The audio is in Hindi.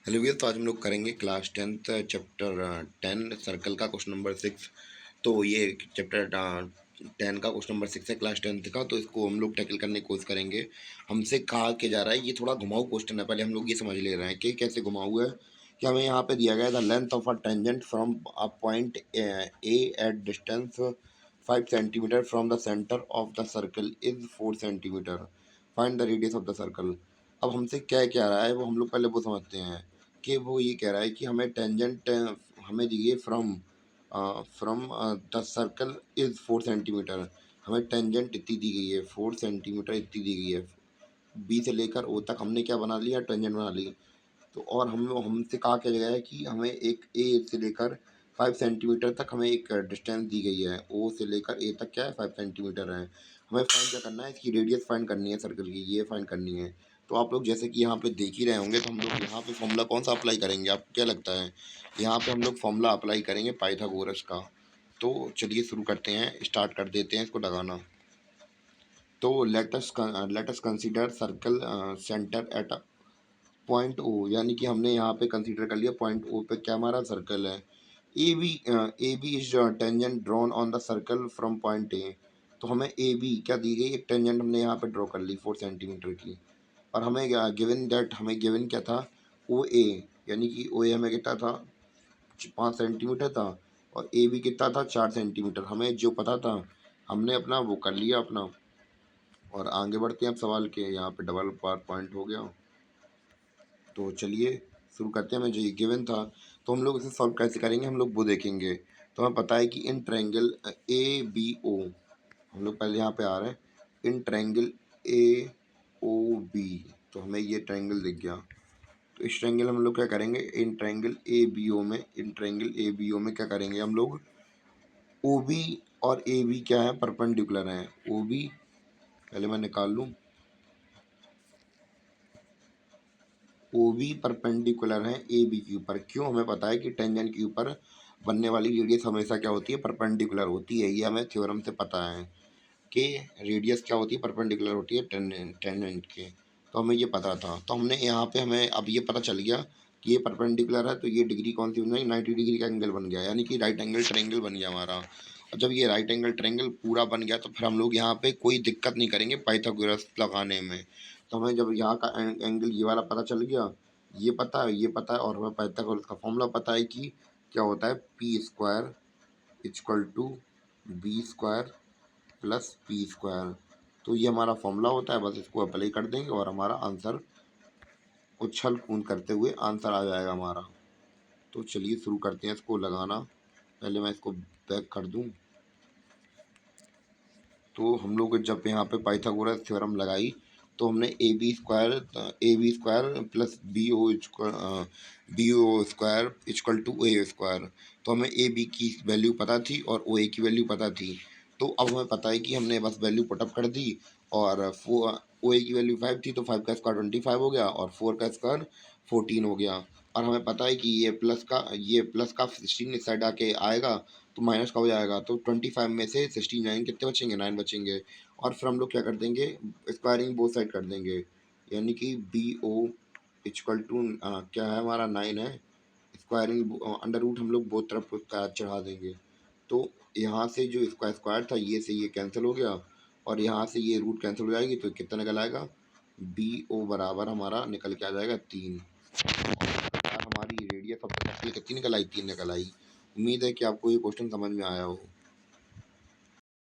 हेलो भैया, तो आज हम लोग करेंगे क्लास 10th चैप्टर 10 सर्कल का क्वेश्चन नंबर 6। तो ये चैप्टर 10 का क्वेश्चन नंबर 6 है क्लास 10th का। तो इसको हम लोग टैकल करने की कोशिश करेंगे। हमसे कहा के जा रहा है, ये थोड़ा घुमाऊ क्वेश्चन है, पहले हम लोग ये समझ ले रहे हैं कि कैसे घुमाऊ है। कि हमें यहाँ पे दिया गया the length of a tangent from a point A at distance 5 centimetre from the centre of the circle is 4 centimetre. Find the radius of the circle. अब हमसे क्या क्या रहा है वो हम लोग पहले वो समझते हैं। कि वो ये कह रहा है कि हमें टेंजेंट हमें दिए from from the circle is 4 centimetre. हमें टेंजेंट इतनी दी गई है, 4 सेंटीमीटर इतनी दी गई है। बी से लेकर ओ तक हमने क्या बना लिया, टेंजेंट बना ली। तो और हम हमसे कहा क्या गया है कि हमें एक ए से लेकर 5 सेंटीमीटर तक हमें एक डिस्टेंस दी गई है। ओ से लेकर ए तक क्या है, 5 सेंटीमीटर है। हमें फाइंड क्या करना है, इसकी रेडियस फाइंड करनी है सर्कल की, ये फाइंड करनी है। तो आप लोग जैसे कि यहाँ पे देख ही रहे होंगे, तो हम लोग यहाँ पे फॉर्मूला कौन सा अप्लाई करेंगे, आपको क्या लगता है? यहाँ पे हम लोग फॉर्मूला अप्लाई करेंगे पाइथागोरस का। तो चलिए शुरू करते हैं, स्टार्ट कर देते हैं इसको लगाना। तो let us consider circle centre at point O, यानी कि हमने यहाँ पे कंसीडर कर लिया पॉइंट ओ पे क्या हमारा सर्कल है। A B is tangent drawn on the circle from point A. तो हमें ए बी क्या दी गई, एक टेंजेंट हमने यहाँ पे ड्रॉ कर ली 4 सेंटीमीटर की। और हमें गिवन दैट, हमें गिवन क्या था, ओ ए, यानी कि ओ ए हमें कितना था, 5 सेंटीमीटर था। और ए बी कितना था, 4 सेंटीमीटर। हमें जो पता था हमने अपना वो कर लिया अपना। और आगे बढ़ते हैं अब सवाल के, यहाँ पे डबल पार पॉइंट हो गया। तो चलिए शुरू करते हैं। हमें जो ये गिवन था, तो हम लोग इसे सॉल्व कैसे करेंगे हम लोग वो देखेंगे। तो हमें पता है कि in triangle A B O, हम लोग पहले यहाँ पे आ रहे हैं, in triangle A O B. तो हमें ये ट्रायंगल दिख गया। तो इस ट्रायंगल हम लोग क्या करेंगे, in triangle A B O में, in triangle A B O में क्या करेंगे हम लोग, ओ बी और ए बी क्या है, परपेंडिकुलर हैं। ओ बी पहले मैं निकाल लूँ, ओ बी परपेंडिकुलर है ए बी के ऊपर। क्यों, हमें पता है कि टेंजेंट के ऊपर बनने वाली रेडियस हमेशा क्या होती है, परपेंडिकुलर होती है। ये हमें थ्योरम से पता है कि रेडियस क्या होती है, परपेंडिकुलर होती है टेंजेंट के। तो हमें ये पता था। तो हमने यहाँ पे हमें अब ये पता चल गया कि ये परपेंडिकुलर है, तो ये डिग्री कौन सी बन गई, 90 डिग्री का एंगल बन गया, यानी कि राइट एंगल ट्रायंगल बन गया हमारा। और जब ये राइट एंगल ट्रायंगल पूरा बन गया, तो फिर हम लोग यहाँ पे कोई दिक्कत नहीं करेंगे पाइथागोरस लगाने में। तो हमें जब यहाँ का एंगल ये वाला पता चल गया, ये पता है, ये पता है, और हमें पाइथागोरस का फॉर्मूला पता है कि क्या होता है, P square equal to B square plus P square. तो ये हमारा फॉर्मूला होता है, बस इसको अप्लाई कर देंगे और हमारा आंसर उछल कूद करते हुए आंसर आ जाएगा हमारा। तो चलिए शुरू करते हैं इसको लगाना। पहले मैं इसको बैक कर दूं। तो हम लोग जब यहाँ पे पाइथागोरस थ्योरम लगाई, तो हमने A B square plus B O square equal to A square. तो हमें ए बी की वैल्यू पता थी और ओ ए की वैल्यू पता थी। तो अब हमें पता है कि हमने बस वैल्यू पुटअप कर दी। और ओ ए की वैल्यू 5 थी, तो 5 का स्क्वायर 25 हो गया, और 4 का स्क्वायर 14 हो गया। और हमें पता है कि ये प्लस का 16 इस साइड आके आएगा, तो माइनस का हो जाएगा। तो 25 में से 69 कितने बचेंगे, 9 बचेंगे। और फिर हम लोग क्या कर देंगे, स्क्वायरिंग बोथ साइड कर देंगे, यानी कि बी ओ इक्वल टू क्या है हमारा 9 है। स्क्वायरिंग अंडर रूट हम लोग बोथ तरफ चढ़ा देंगे। तो यहाँ से जो इसका स्क्वायर था, ये से ये कैंसिल हो गया, और यहाँ से ये रूट कैंसिल हो जाएगी, तो कितना निकल आएगा, बी ओ बराबर हमारा निकल के आ जाएगा 3। और हमारी रेडियस ऑफ द सर्कल कितनी निकल आई, 3 निकल आई। उम्मीद है कि आपको ये क्वेश्चन समझ में आया हो।